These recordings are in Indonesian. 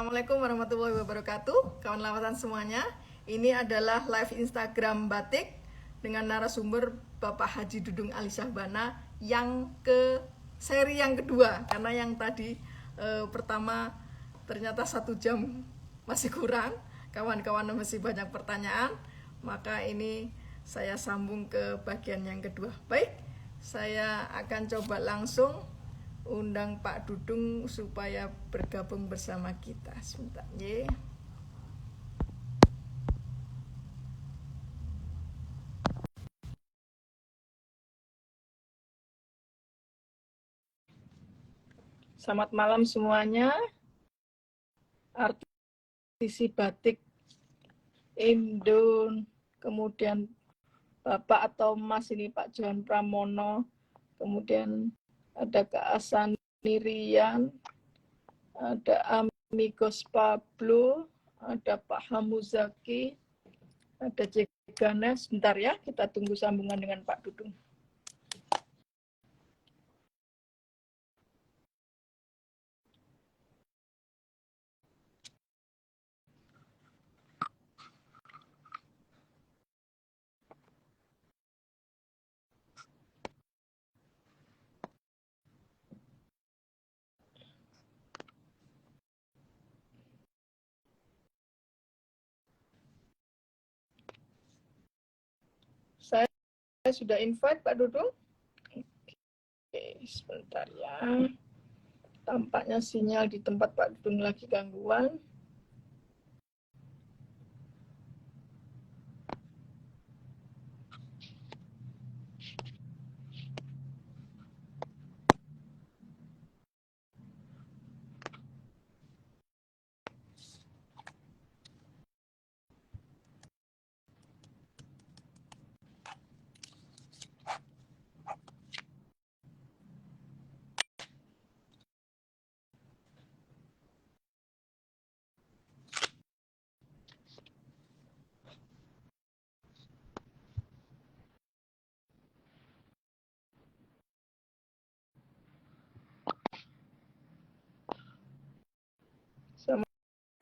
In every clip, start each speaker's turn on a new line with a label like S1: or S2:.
S1: Assalamualaikum warahmatullahi wabarakatuh, kawan lawatan semuanya. Ini adalah live Instagram batik dengan narasumber Bapak Haji Dudung Ali Syahbana yang ke seri yang kedua, karena yang tadi pertama ternyata 1 jam masih kurang, kawan-kawan masih banyak pertanyaan, maka ini saya sambung ke bagian yang kedua. Baik, saya akan coba langsung undang Pak Dudung supaya bergabung bersama kita. Sebentar, ye. Selamat malam semuanya. Artisi batik Indon, kemudian Bapak atau Mas ini Pak Johan Pramono, kemudian ada Kak Asani Rian, ada Amigos Pablo, ada Pak Hamuzaki, ada Jeganes. Sebentar ya, kita tunggu sambungan dengan Pak Dudung. Saya sudah invite Pak Dudung. Oke, sebentar ya. Tampaknya sinyal di tempat Pak Dudung lagi gangguan.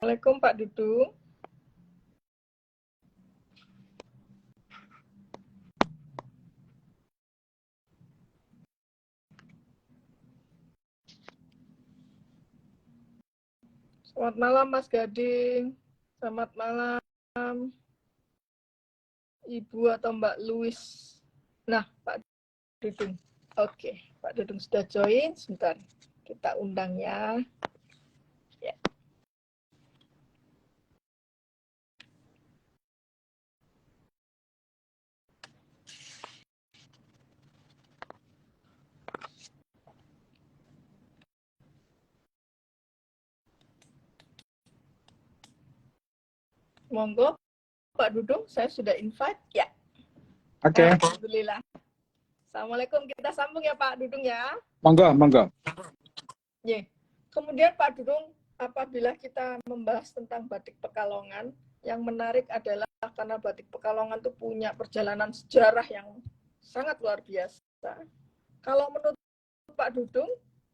S1: Assalamualaikum Pak Dudung. Selamat malam Mas Gading. Selamat malam Ibu atau Mbak Louis. Nah, Pak Dudung. Oke, Pak Dudung sudah join. Sebentar, kita undang ya. Ya. Monggo, Pak Dudung, saya sudah invite. Ya.
S2: Oke.
S1: Alhamdulillah. Assalamualaikum, kita sambung ya Pak Dudung ya.
S2: Monggo, monggo.
S1: Ya. Kemudian Pak Dudung, apabila kita membahas tentang batik Pekalongan, yang menarik adalah karena batik Pekalongan itu punya perjalanan sejarah yang sangat luar biasa. Kalau menurut Pak Dudung,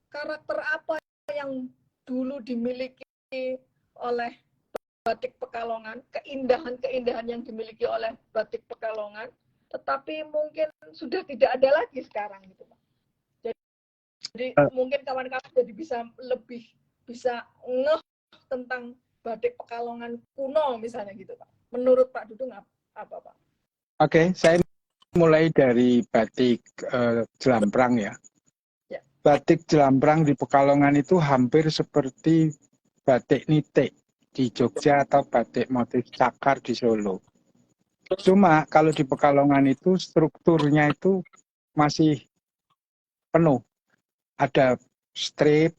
S1: karakter apa yang dulu dimiliki oleh batik Pekalongan, keindahan-keindahan yang dimiliki oleh batik Pekalongan, tetapi mungkin sudah tidak ada lagi sekarang gitu Pak. Jadi mungkin kawan-kawan jadi lebih bisa ngeh tentang batik Pekalongan kuno misalnya gitu Pak. Menurut Pak Dudung apa Pak?
S2: Oke, saya mulai dari batik Jelamprang ya. Batik Jelamprang di Pekalongan itu hampir seperti batik nitik di Jogja atau batik motif cakar di Solo. Cuma kalau di Pekalongan itu strukturnya itu masih penuh. Ada strip,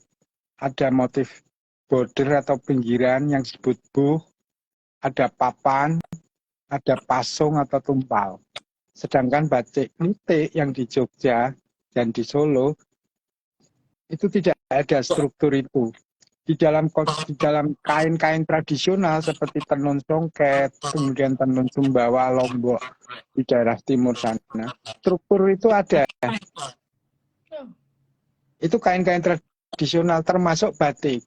S2: ada motif border atau pinggiran yang disebut buh, ada papan, ada pasung atau tumpal. Sedangkan batik nitik yang di Jogja dan di Solo itu tidak ada struktur itu. Di dalam kain-kain tradisional seperti tenun songket, kemudian tenun Sumbawa, Lombok di daerah timur sana, struktur itu ada. Itu kain-kain tradisional termasuk batik.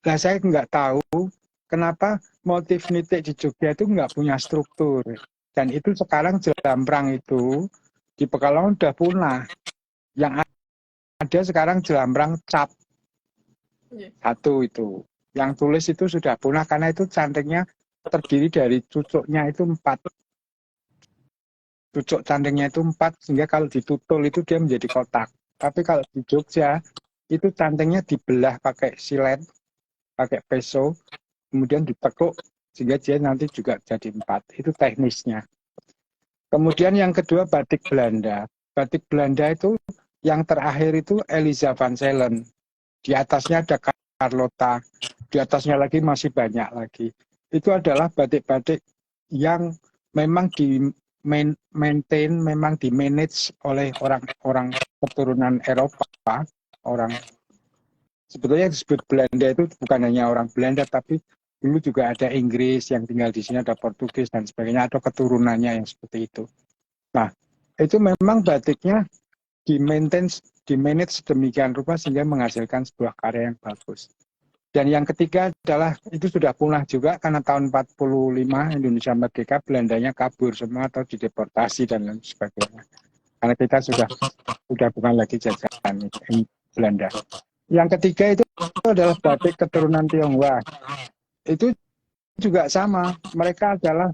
S2: Nah, saya nggak tahu kenapa motif nitik di Jogja itu nggak punya struktur. Dan itu sekarang jelamprang itu di Pekalongan udah punah. Yang ada sekarang jelamprang cap satu itu. Yang tulis itu sudah punah karena itu cantiknya terdiri dari cucuknya itu 4. Cucuk cantiknya itu 4 sehingga kalau ditutul itu dia menjadi kotak. Tapi kalau di Jogja itu cantiknya dibelah pakai silet, pakai peso, kemudian ditekuk sehingga dia nanti juga jadi 4. Itu teknisnya. Kemudian yang kedua batik Belanda. Batik Belanda itu yang terakhir itu Eliza van Zelen. Di atasnya ada Carlota. Di atasnya lagi masih banyak lagi. Itu adalah batik-batik yang memang di maintain, memang di manage oleh orang-orang keturunan Eropa. Orang sebetulnya disebut Belanda itu bukan hanya orang Belanda, tapi dulu juga ada Inggris yang tinggal di sini, ada Portugis dan sebagainya, atau keturunannya yang seperti itu. Nah, itu memang batiknya di manage sedemikian rupa sehingga menghasilkan sebuah karya yang bagus. Dan yang ketiga adalah itu sudah punah juga karena tahun 45 Indonesia merdeka, Belandanya kabur semua atau dideportasi dan lain sebagainya. Karena kita sudah bukan lagi jajahan Belanda. Yang ketiga itu adalah batik keturunan Tionghoa. Itu juga sama, mereka adalah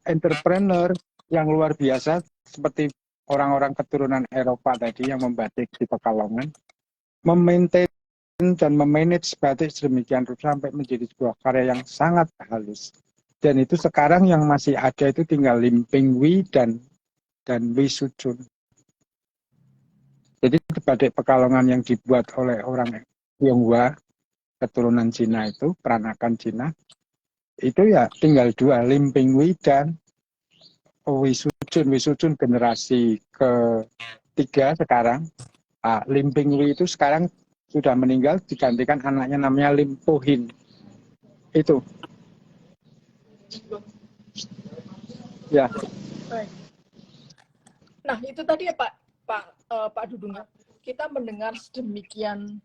S2: entrepreneur yang luar biasa seperti orang-orang keturunan Eropa tadi yang membatik di Pekalongan, memaintain dan memanage batik sedemikian rupa sampai menjadi sebuah karya yang sangat halus. Dan itu sekarang yang masih ada itu tinggal Lim Ping Wei dan Wei Suchun. Jadi batik Pekalongan yang dibuat oleh orang Tionghoa keturunan Cina itu, peranakan Cina, itu ya tinggal 2, Lim Ping Wei dan Wei Suchun. Wei Suchun generasi ketiga sekarang. Lim Ping Wei itu sekarang sudah meninggal, digantikan anaknya namanya Lim Po Hin. Itu. Ya.
S1: Nah, itu tadi ya Pak Dudung. Kita mendengar sedemikian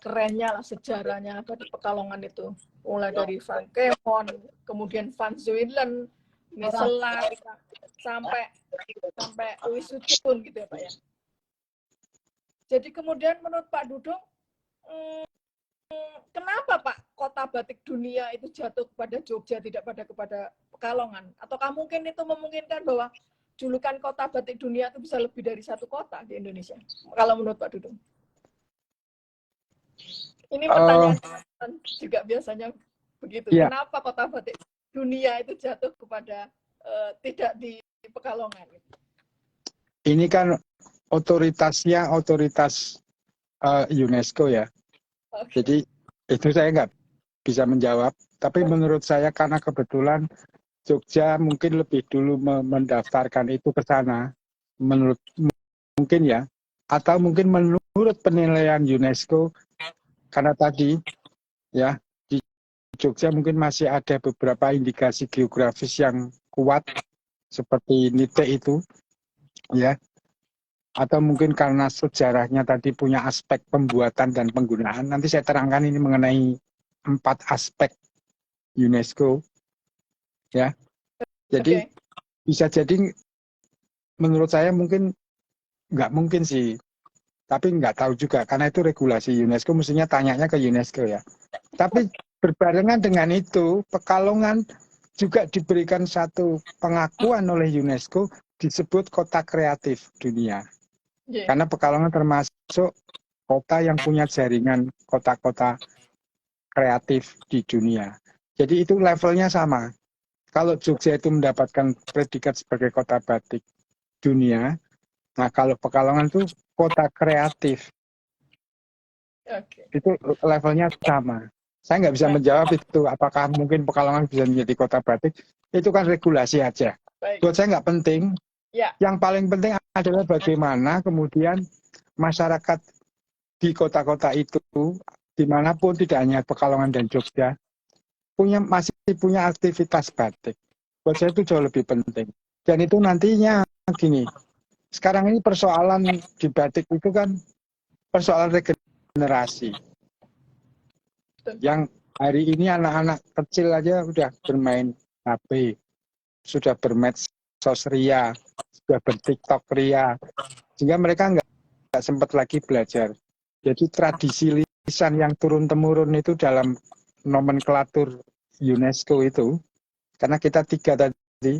S1: kerennya lah sejarahnya di Pekalongan itu. Mulai dari Van Kemon, kemudian Van Zuylen, Miselar, sampai Wisudun gitu ya Pak ya. Jadi kemudian menurut Pak Dudung, kenapa Pak kota batik dunia itu jatuh kepada Jogja, tidak kepada Pekalongan? Ataukah mungkin itu memungkinkan bahwa julukan kota batik dunia itu bisa lebih dari satu kota di Indonesia? Kalau menurut Pak Dudung. Ini pertanyaan juga biasanya begitu. Ya. Kenapa kota batik dunia itu jatuh kepada tidak di Pekalongan?
S2: Ini kan otoritasnya otoritas UNESCO ya. Okay. Jadi itu saya nggak bisa menjawab. Tapi menurut saya karena kebetulan Jogja mungkin lebih dulu mendaftarkan itu ke sana. Mungkin ya. Atau mungkin menurut penilaian UNESCO, karena tadi ya di Jogja mungkin masih ada beberapa indikasi geografis yang kuat seperti nitik itu ya, atau mungkin karena sejarahnya tadi punya aspek pembuatan dan penggunaan. Nanti saya terangkan ini mengenai 4 aspek UNESCO ya. Jadi bisa jadi menurut saya mungkin nggak mungkin sih, tapi nggak tahu juga karena itu regulasi UNESCO, mestinya tanyanya ke UNESCO ya. Tapi berbarengan dengan itu, Pekalongan juga diberikan satu pengakuan oleh UNESCO disebut kota kreatif dunia. Karena Pekalongan termasuk kota yang punya jaringan kota-kota kreatif di dunia. Jadi itu levelnya sama. Kalau Jogja itu mendapatkan predikat sebagai kota batik dunia, nah kalau Pekalongan itu kota kreatif. Itu levelnya sama. Saya nggak bisa menjawab itu apakah mungkin Pekalongan bisa menjadi kota batik. Itu kan regulasi aja. Buat saya nggak penting. Yang paling penting adalah bagaimana kemudian masyarakat di kota-kota itu, dimanapun tidak hanya Pekalongan dan Jogja, masih punya aktivitas batik. Buat saya itu jauh lebih penting. Dan itu nantinya gini, sekarang ini persoalan di batik itu kan persoalan regenerasi. Yang hari ini anak-anak kecil aja udah bermain HP, sudah bermedsos ria, sudah bertiktok ria, sehingga mereka nggak sempat lagi belajar. Jadi tradisi lisan yang turun-temurun itu dalam nomenklatur UNESCO itu, karena kita 3 tadi,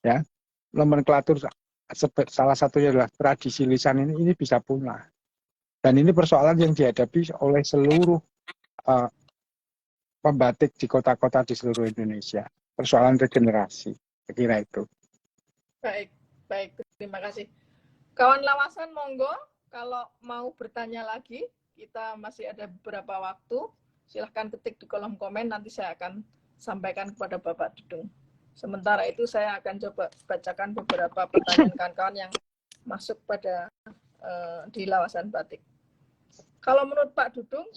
S2: ya, nomenklatur salah satunya adalah tradisi lisan ini bisa punah. Dan ini persoalan yang dihadapi oleh seluruh pembatik di kota-kota di seluruh Indonesia. Persoalan regenerasi, saya kira itu.
S1: Baik, terima kasih. Kawan Lawasan, monggo, kalau mau bertanya lagi, kita masih ada beberapa waktu. Silahkan ketik di kolom komen, nanti saya akan sampaikan kepada Bapak Dudung. Sementara itu saya akan coba bacakan beberapa pertanyaan kawan-kawan yang masuk pada di Lawasan Batik. Kalau menurut Pak Dudung,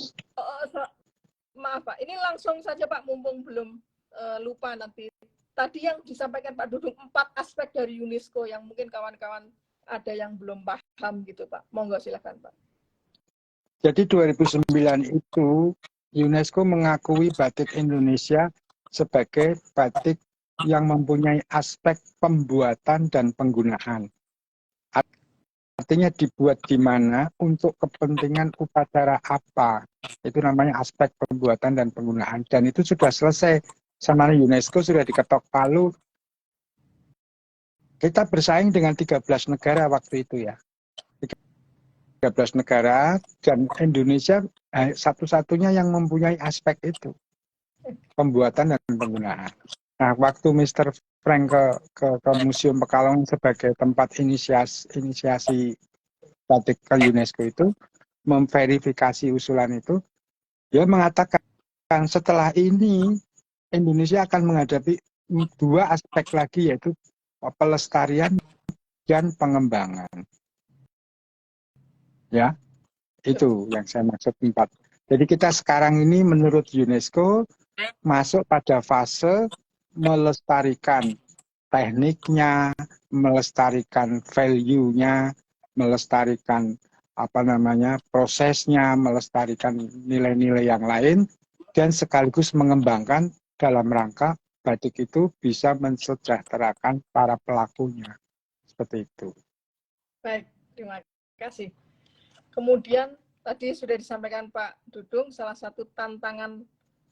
S1: maaf Pak, ini langsung saja Pak, mumpung belum lupa nanti. Tadi yang disampaikan Pak Dudung, 4 aspek dari UNESCO yang mungkin kawan-kawan ada yang belum paham gitu Pak. Monggo silakan Pak.
S2: Jadi 2009 itu UNESCO mengakui batik Indonesia sebagai batik yang mempunyai aspek pembuatan dan penggunaan. Artinya dibuat di mana, untuk kepentingan upacara apa. Itu namanya aspek pembuatan dan penggunaan. Dan itu sudah selesai sama UNESCO, sudah diketok palu. Kita bersaing dengan 13 negara waktu itu ya. 13 negara, dan Indonesia satu-satunya yang mempunyai aspek itu, pembuatan dan penggunaan. Nah, waktu Mr. Frank ke Museum Pekalongan sebagai tempat inisiasi batik ke UNESCO itu, memverifikasi usulan itu, dia mengatakan setelah ini Indonesia akan menghadapi 2 aspek lagi, yaitu pelestarian dan pengembangan. Ya, itu yang saya maksud 4. Jadi kita sekarang ini menurut UNESCO masuk pada fase melestarikan tekniknya, melestarikan value-nya, melestarikan prosesnya, melestarikan nilai-nilai yang lain, dan sekaligus mengembangkan dalam rangka batik itu bisa mensejahterakan para pelakunya. Seperti itu.
S1: Baik, terima kasih. Kemudian tadi sudah disampaikan Pak Dudung, salah satu tantangan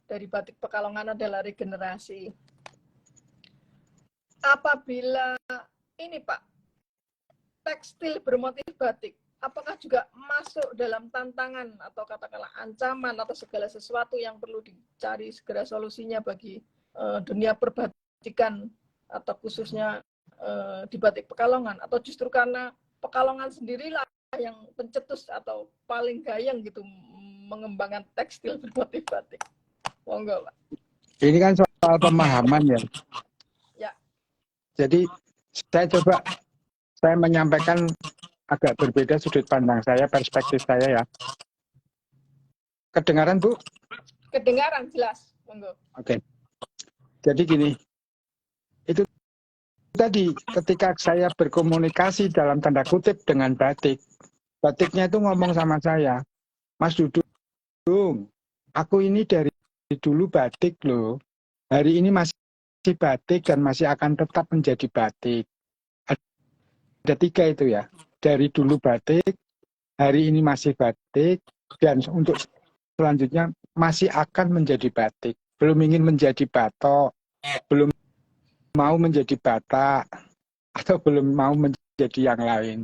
S1: dari batik Pekalongan adalah regenerasi. Apabila ini Pak, tekstil bermotif batik, apakah juga masuk dalam tantangan atau katakanlah ancaman atau segala sesuatu yang perlu dicari segera solusinya bagi dunia perbatikan atau khususnya di batik Pekalongan, atau justru karena Pekalongan sendirilah yang pencetus atau paling gayeng gitu mengembangkan tekstil bermotif batik? Monggo Pak.
S2: Ini kan soal pemahaman ya.
S1: Ya.
S2: Jadi saya menyampaikan agak berbeda sudut pandang saya, perspektif saya ya. Kedengaran Bu?
S1: Kedengaran jelas, monggo.
S2: Oke. Jadi gini, itu tadi ketika saya berkomunikasi dalam tanda kutip dengan batik, batiknya itu ngomong sama saya, Mas Dudung, aku ini dari dulu batik loh, hari ini masih batik dan masih akan tetap menjadi batik. Ada 3 itu ya, dari dulu batik, hari ini masih batik, dan untuk selanjutnya masih akan menjadi batik. Belum ingin menjadi batok, belum mau menjadi batak, atau belum mau menjadi yang lain.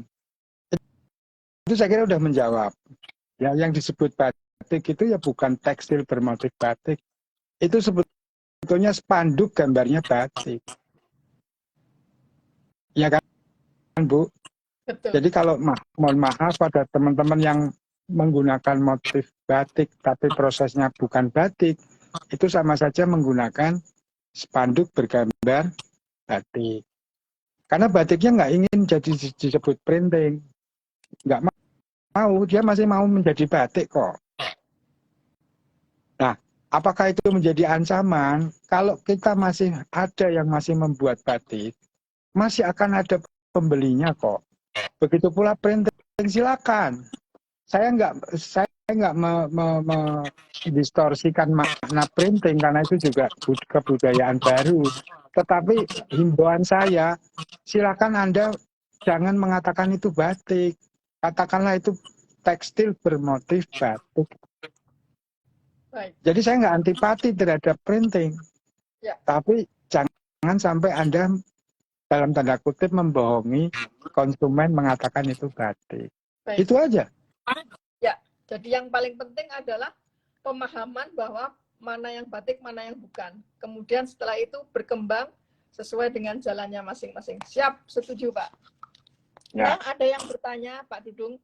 S2: Itu saya kira udah menjawab. Ya, yang disebut batik itu ya bukan tekstil bermotif batik. Itu sebetulnya spanduk gambarnya batik. Ya kan Bu?
S1: Betul.
S2: Jadi kalau mohon maaf pada teman-teman yang menggunakan motif batik tapi prosesnya bukan batik, itu sama saja menggunakan spanduk bergambar batik. Karena batiknya nggak ingin jadi disebut printing, nggak mau, dia masih mau menjadi batik kok. Nah, apakah itu menjadi ancaman? Kalau kita masih ada yang masih membuat batik, masih akan ada pembelinya kok. Begitu pula printing, silakan. Saya nggak mendistorsikan makna printing karena itu juga kebudayaan baru. Tetapi himbauan saya, silakan Anda jangan mengatakan itu batik. Katakanlah itu tekstil bermotif batik.
S1: Baik.
S2: Jadi saya nggak antipati terhadap printing.
S1: Ya.
S2: Tapi jangan sampai Anda dalam tanda kutip membohongi konsumen mengatakan itu batik.
S1: Baik.
S2: Itu aja.
S1: Ya, jadi yang paling penting adalah pemahaman bahwa mana yang batik, mana yang bukan. Kemudian setelah itu berkembang sesuai dengan jalannya masing-masing. Siap, setuju Pak.
S2: Ya.
S1: Nah, ada yang bertanya Pak Dudung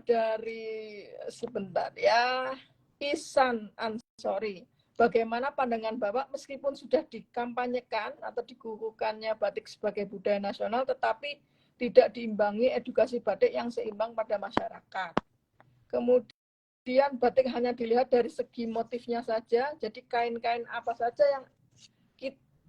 S1: dari sebentar ya, Ihsan Ansori. Bagaimana pandangan Bapak meskipun sudah dikampanyekan atau dikukuhkannya batik sebagai budaya nasional, tetapi tidak diimbangi edukasi batik yang seimbang pada masyarakat. Kemudian batik hanya dilihat dari segi motifnya saja, jadi kain-kain apa saja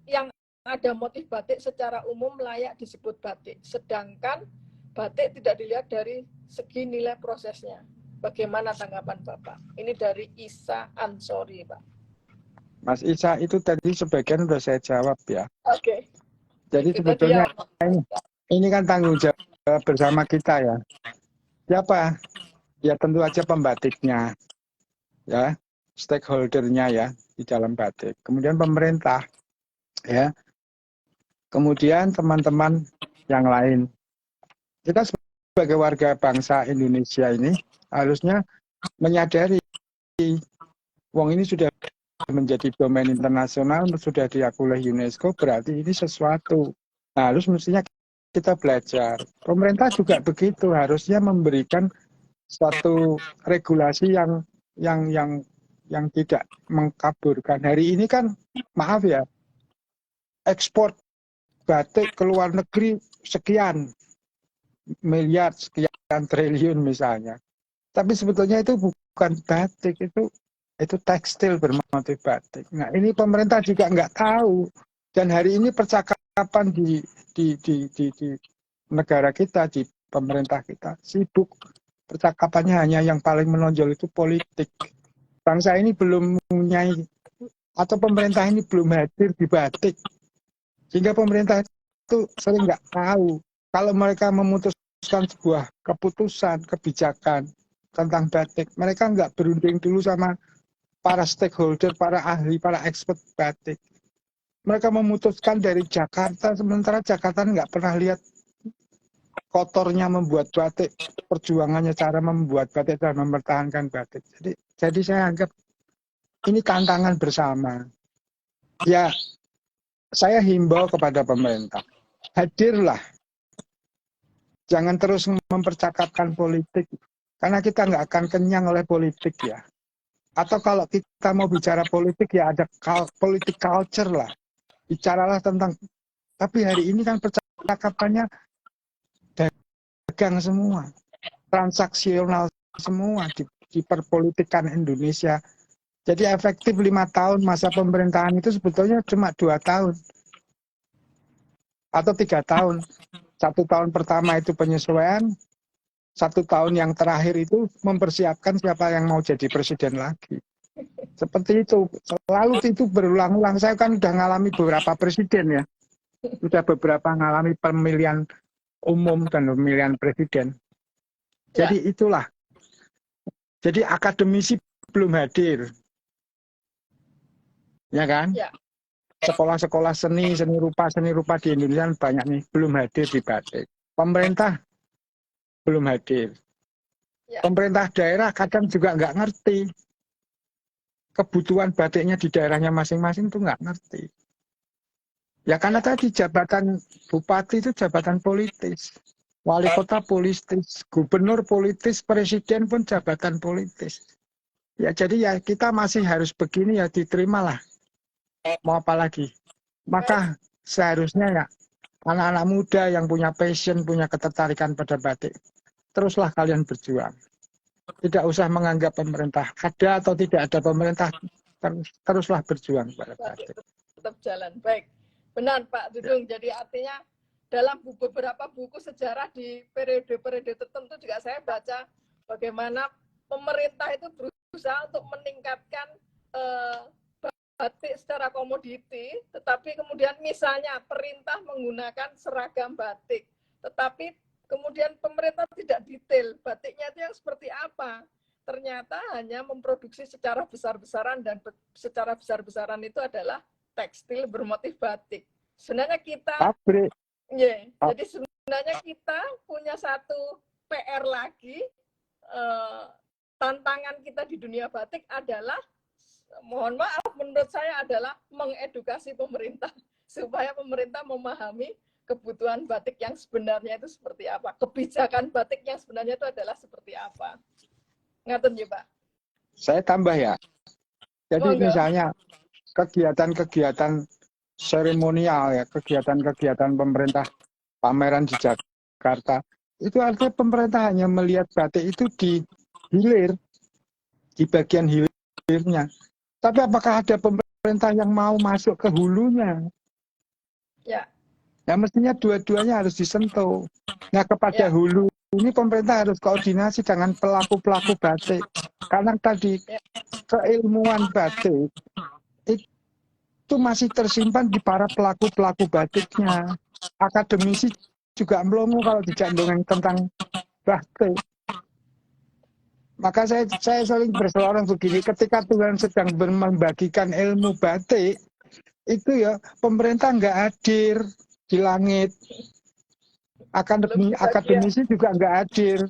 S1: yang ada motif batik secara umum layak disebut batik. Sedangkan batik tidak dilihat dari segi nilai prosesnya. Bagaimana tanggapan Bapak? Ini dari Isa Ansori, Pak.
S2: Mas Isa itu tadi sebagian sudah saya jawab ya.
S1: Oke.
S2: Jadi
S1: Itu
S2: sebetulnya
S1: tadi
S2: ini kan tanggung jawab bersama kita ya. Siapa? Ya tentu aja pembatiknya, ya, stakeholdernya ya di dalam batik. Kemudian pemerintah, ya. Kemudian teman-teman yang lain. Kita sebagai warga bangsa Indonesia ini harusnya menyadari, wong ini sudah menjadi domain internasional, sudah diakui oleh UNESCO, berarti ini sesuatu. Nah, harus mestinya kita belajar. Pemerintah juga begitu, harusnya memberikan suatu regulasi yang tidak mengkaburkan. Hari ini kan, maaf ya, ekspor batik ke luar negeri sekian miliar, sekian triliun misalnya. Tapi sebetulnya itu bukan batik, itu tekstil bermotif batik. Nah, ini pemerintah juga nggak tahu. Dan hari ini percakapan di negara kita, di pemerintah kita, sibuk. Percakapannya hanya yang paling menonjol itu politik. Bangsa ini belum mempunyai, atau pemerintah ini belum hadir di batik. Sehingga pemerintah itu sering nggak tahu. Kalau mereka memutuskan sebuah keputusan, kebijakan tentang batik, mereka nggak berunding dulu sama para stakeholder, para ahli, para expert batik. Mereka memutuskan dari Jakarta, sementara Jakarta nggak pernah lihat kotornya membuat batik, perjuangannya cara membuat batik dan mempertahankan batik. Jadi saya anggap ini tantangan bersama. Ya, saya himbau kepada pemerintah, hadirlah. Jangan terus mempercakapkan politik, karena kita nggak akan kenyang oleh politik ya. Atau kalau kita mau bicara politik ya ada politik culture lah. Bicaralah tentang, tapi hari ini kan percakapannya dagang semua, transaksional semua di perpolitikan Indonesia. Jadi efektif 5 tahun masa pemerintahan itu sebetulnya cuma 2 tahun atau 3 tahun. 1 tahun pertama itu penyesuaian, 1 tahun yang terakhir itu mempersiapkan siapa yang mau jadi presiden lagi. Seperti itu, selalu itu berulang-ulang. Saya kan sudah mengalami beberapa presiden ya, sudah beberapa mengalami pemilihan umum dan pemilihan presiden. Jadi itulah. Jadi akademisi belum hadir, ya kan?
S1: Ya.
S2: Sekolah-sekolah seni rupa di Indonesia banyak nih belum hadir di batik. Pemerintah belum hadir.
S1: Ya.
S2: Pemerintah daerah kadang juga nggak ngerti kebutuhan batiknya di daerahnya masing-masing itu nggak ngerti. Ya karena tadi jabatan bupati itu jabatan politis, wali kota politis, gubernur politis, presiden pun jabatan politis. Ya jadi ya kita masih harus begini ya diterimalah. Mau apa lagi? Maka seharusnya ya anak-anak muda yang punya passion, punya ketertarikan pada batik, teruslah kalian berjuang. Tidak usah menganggap pemerintah ada atau tidak ada pemerintah, teruslah berjuang pada batik.
S1: Tetap jalan. Baik. Benar Pak Dudung. Jadi artinya dalam beberapa buku sejarah di periode-periode tertentu juga saya baca bagaimana pemerintah itu berusaha untuk meningkatkan batik secara komoditi, tetapi kemudian misalnya perintah menggunakan seragam batik, tetapi kemudian pemerintah tidak detail batiknya itu yang seperti apa. Ternyata hanya memproduksi secara besar-besaran, dan secara besar-besaran itu adalah tekstil bermotif batik. Sebenarnya kita, jadi sebenarnya kita punya satu PR lagi. Tantangan kita di dunia batik adalah, mohon maaf, menurut saya adalah mengedukasi pemerintah supaya pemerintah memahami kebutuhan batik yang sebenarnya itu seperti apa, kebijakan batik yang sebenarnya itu adalah seperti apa. Ngaten ya, Pak.
S2: Saya tambah ya. Jadi misalnya kegiatan-kegiatan seremonial ya, kegiatan-kegiatan pemerintah, pameran di Jakarta, itu artinya pemerintah hanya melihat batik itu di hilir, di bagian hilirnya. Tapi apakah ada pemerintah yang mau masuk ke hulunya?
S1: Ya.
S2: Ya mestinya dua-duanya harus disentuh. Nah kepada hulu ini pemerintah harus koordinasi dengan pelaku-pelaku batik. Karena tadi keilmuan batik itu masih tersimpan di para pelaku-pelaku batiknya. Akademisi juga melongo kalau dijandungkan tentang batik. Maka saya sering berselorong begini, ketika Tuhan sedang membagikan ilmu batik, itu ya pemerintah nggak hadir di langit. Akademisi juga nggak hadir.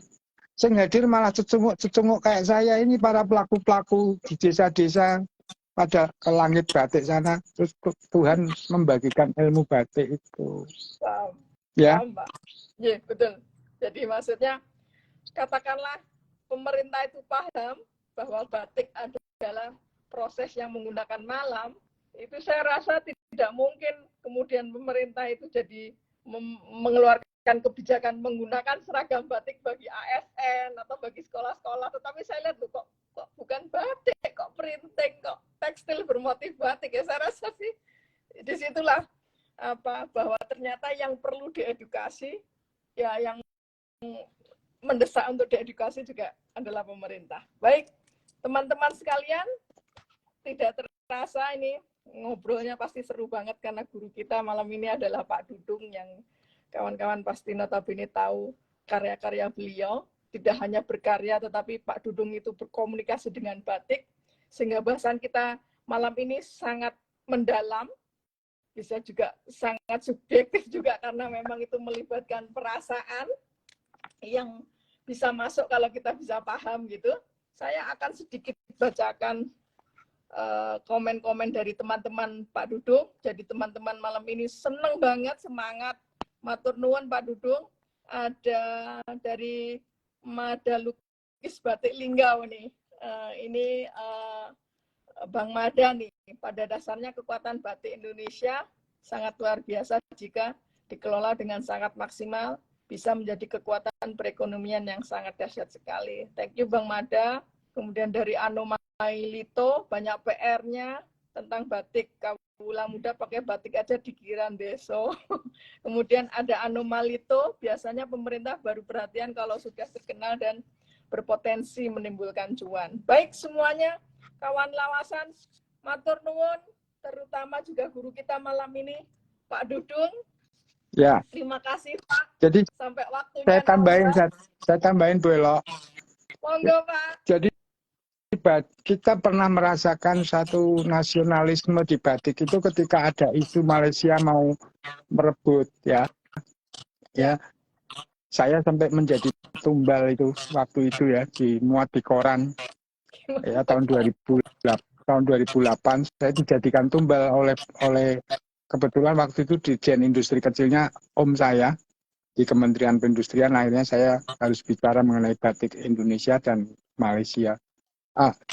S2: Yang hadir malah cecunguk kayak saya ini, para pelaku-pelaku di desa-desa pada ke langit batik sana. Terus Tuhan membagikan ilmu batik itu.
S1: Paham.
S2: Ya.
S1: Paham, Pak. Ya, betul. Jadi maksudnya, katakanlah pemerintah itu paham bahwa batik adalah proses yang menggunakan malam, itu saya rasa tidak mungkin kemudian pemerintah itu jadi mengeluarkan kebijakan menggunakan seragam batik bagi ASN atau bagi sekolah-sekolah. Tetapi saya lihat kok bukan batik, kok printing, kok tekstil bermotif batik. Ya saya rasa sih disitulah bahwa ternyata yang perlu diedukasi, ya yang mendesak untuk diedukasi juga adalah pemerintah. Baik, teman-teman sekalian, tidak terasa ini ngobrolnya pasti seru banget karena guru kita malam ini adalah Pak Dudung, yang kawan-kawan pasti notabene tahu karya-karya beliau. Tidak hanya berkarya, tetapi Pak Dudung itu berkomunikasi dengan batik, sehingga bahasan kita malam ini sangat mendalam, bisa juga sangat subjektif juga karena memang itu melibatkan perasaan yang bisa masuk kalau kita bisa paham gitu. Saya akan sedikit bacakan komen-komen dari teman-teman Pak Dudung. Jadi teman-teman malam ini seneng banget, semangat. Matur nuwun Pak Dudung. Ada dari Mada Lukis Batik Linggau nih. Ini Bang Mada nih. Pada dasarnya kekuatan batik Indonesia sangat luar biasa jika dikelola dengan sangat maksimal, bisa menjadi kekuatan perekonomian yang sangat dahsyat sekali. Thank you Bang Mada. Kemudian dari Anomailito, banyak PR-nya tentang batik. Kaula muda pakai batik aja dikira deso. Kemudian ada Anomalito, biasanya pemerintah baru perhatian kalau sudah terkenal dan berpotensi menimbulkan cuan. Baik semuanya, kawan lawasan, matur nuwun, terutama juga guru kita malam ini, Pak Dudung.
S2: Ya.
S1: Terima kasih Pak.
S2: Jadi
S1: sampai waktunya
S2: saya tambahin Bu Elo.
S1: Monggo Pak.
S2: Jadi kita pernah merasakan satu nasionalisme di batik itu ketika ada isu Malaysia mau merebut ya. Saya sampai menjadi tumbal itu waktu itu ya, dimuat di koran ya tahun 2008 saya dijadikan tumbal oleh kebetulan waktu itu Dirjen Industri kecilnya om saya di Kementerian Perindustrian. Akhirnya saya harus bicara mengenai batik Indonesia dan Malaysia.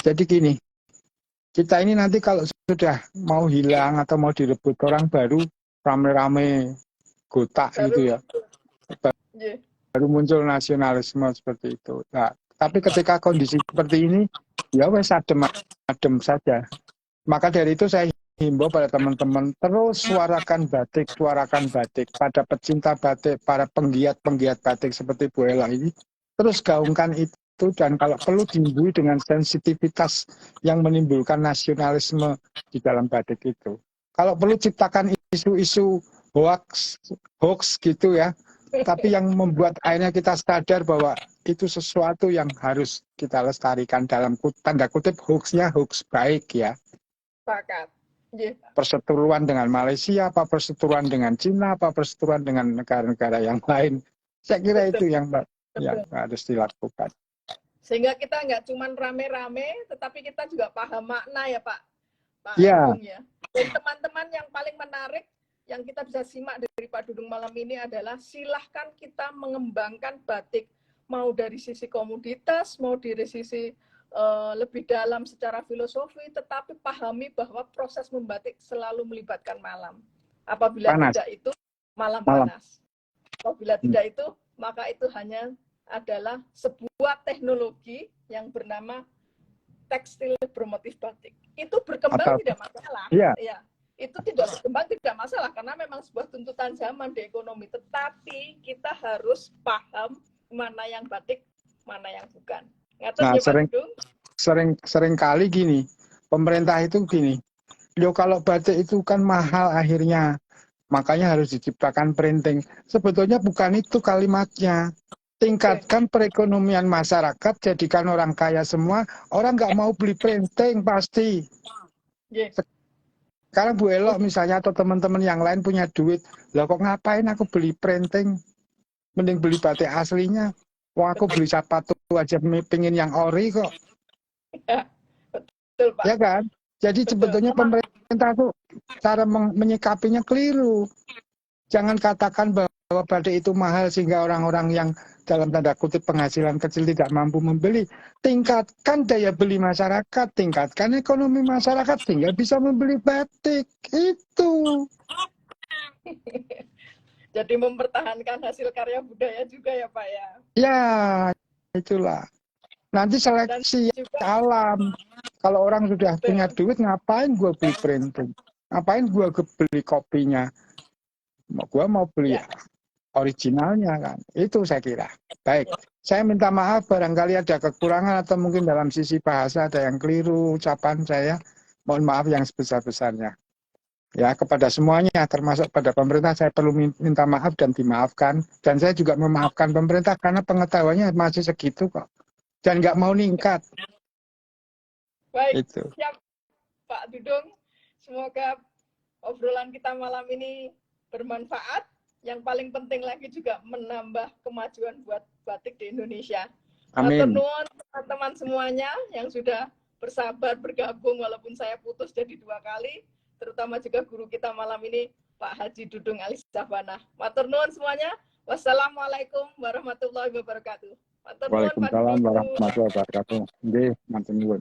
S2: Jadi gini, kita ini nanti kalau sudah mau hilang atau mau direbut orang baru rame-rame gotak gitu ya, baru muncul nasionalisme seperti itu. Nah, tapi ketika kondisi seperti ini, ya wes adem saja. Maka dari itu saya himbau pada teman-teman terus suarakan batik pada pecinta batik, para penggiat batik seperti Bu Ella ini, terus gaungkan itu. itu, dan kalau perlu dibumbui dengan sensitivitas yang menimbulkan nasionalisme di dalam batik itu. Kalau perlu ciptakan isu-isu hoax gitu ya, tapi yang membuat akhirnya kita sadar bahwa itu sesuatu yang harus kita lestarikan dalam tanda kutip hoaxnya hoax baik ya.
S1: Sepakat. Yeah.
S2: Perseteruan dengan Malaysia, apa perseteruan dengan Cina, apa perseteruan dengan negara-negara yang lain. Saya kira itu yang harus dilakukan.
S1: Sehingga kita nggak cuma rame-rame, tetapi kita juga paham makna ya Pak
S2: Ya.
S1: Dudung ya. Dan teman-teman yang paling menarik yang kita bisa simak dari Pak Dudung malam ini adalah silahkan kita mengembangkan batik, mau dari sisi komoditas, mau dari sisi lebih dalam secara filosofi, tetapi pahami bahwa proses membatik selalu melibatkan malam. Apabila tidak itu, malam panas. Apabila tidak itu, maka itu hanya adalah sebuah teknologi yang bernama tekstil bermotif batik. Itu berkembang tidak masalah.
S2: Iya.
S1: Ya, itu tidak berkembang tidak masalah, karena memang sebuah tuntutan zaman di ekonomi. Tetapi kita harus paham mana yang batik, mana yang bukan.
S2: Nah, sering kali gini, pemerintah itu gini, kalau batik itu kan mahal akhirnya, makanya harus diciptakan printing. Sebetulnya bukan itu kalimatnya. Tingkatkan perekonomian masyarakat, jadikan orang kaya semua, orang nggak mau beli printing pasti. Sekarang Bu Elok misalnya atau teman-teman yang lain punya duit, lah kok ngapain aku beli printing? Mending beli batik aslinya. Wah, aku beli sepatu aja pengen yang ori kok.
S1: Ya, betul, Pak.
S2: Ya kan? Jadi betul. Sebetulnya pemerintah tuh cara menyikapinya keliru. Jangan katakan bahwa batik itu mahal sehingga orang-orang yang dalam tanda kutip penghasilan kecil tidak mampu membeli. Tingkatkan daya beli masyarakat, tingkatkan ekonomi masyarakat sehingga bisa membeli batik. Itu.
S1: Jadi mempertahankan hasil karya budaya juga ya Pak ya?
S2: Ya, itulah. Nanti seleksi alam. Kalau orang sudah punya duit, ngapain gua beli printing? Ngapain gua beli kopinya? Gua mau beli originalnya kan. Itu saya kira. Baik, saya minta maaf barangkali ada kekurangan atau mungkin dalam sisi bahasa ada yang keliru ucapan saya. Mohon maaf yang sebesar-besarnya. Ya, kepada semuanya, termasuk pada pemerintah, saya perlu minta maaf dan dimaafkan. Dan saya juga memaafkan pemerintah karena pengetahuannya masih segitu kok. Dan nggak mau ningkat.
S1: Baik,
S2: itu.
S1: Siap Pak Dudung. Semoga obrolan kita malam ini bermanfaat. Yang paling penting lagi juga menambah kemajuan buat batik di Indonesia.
S2: Amin.
S1: Teman-teman semuanya yang sudah bersabar bergabung walaupun saya putus jadi 2 kali. Terutama juga guru kita malam ini, Pak Haji Dudung Alis Sabana. Matur nuwun semuanya. Wassalamualaikum warahmatullahi wabarakatuh.
S2: Waalaikumsalam warahmatullahi wabarakatuh. Nggih, matur nuwun.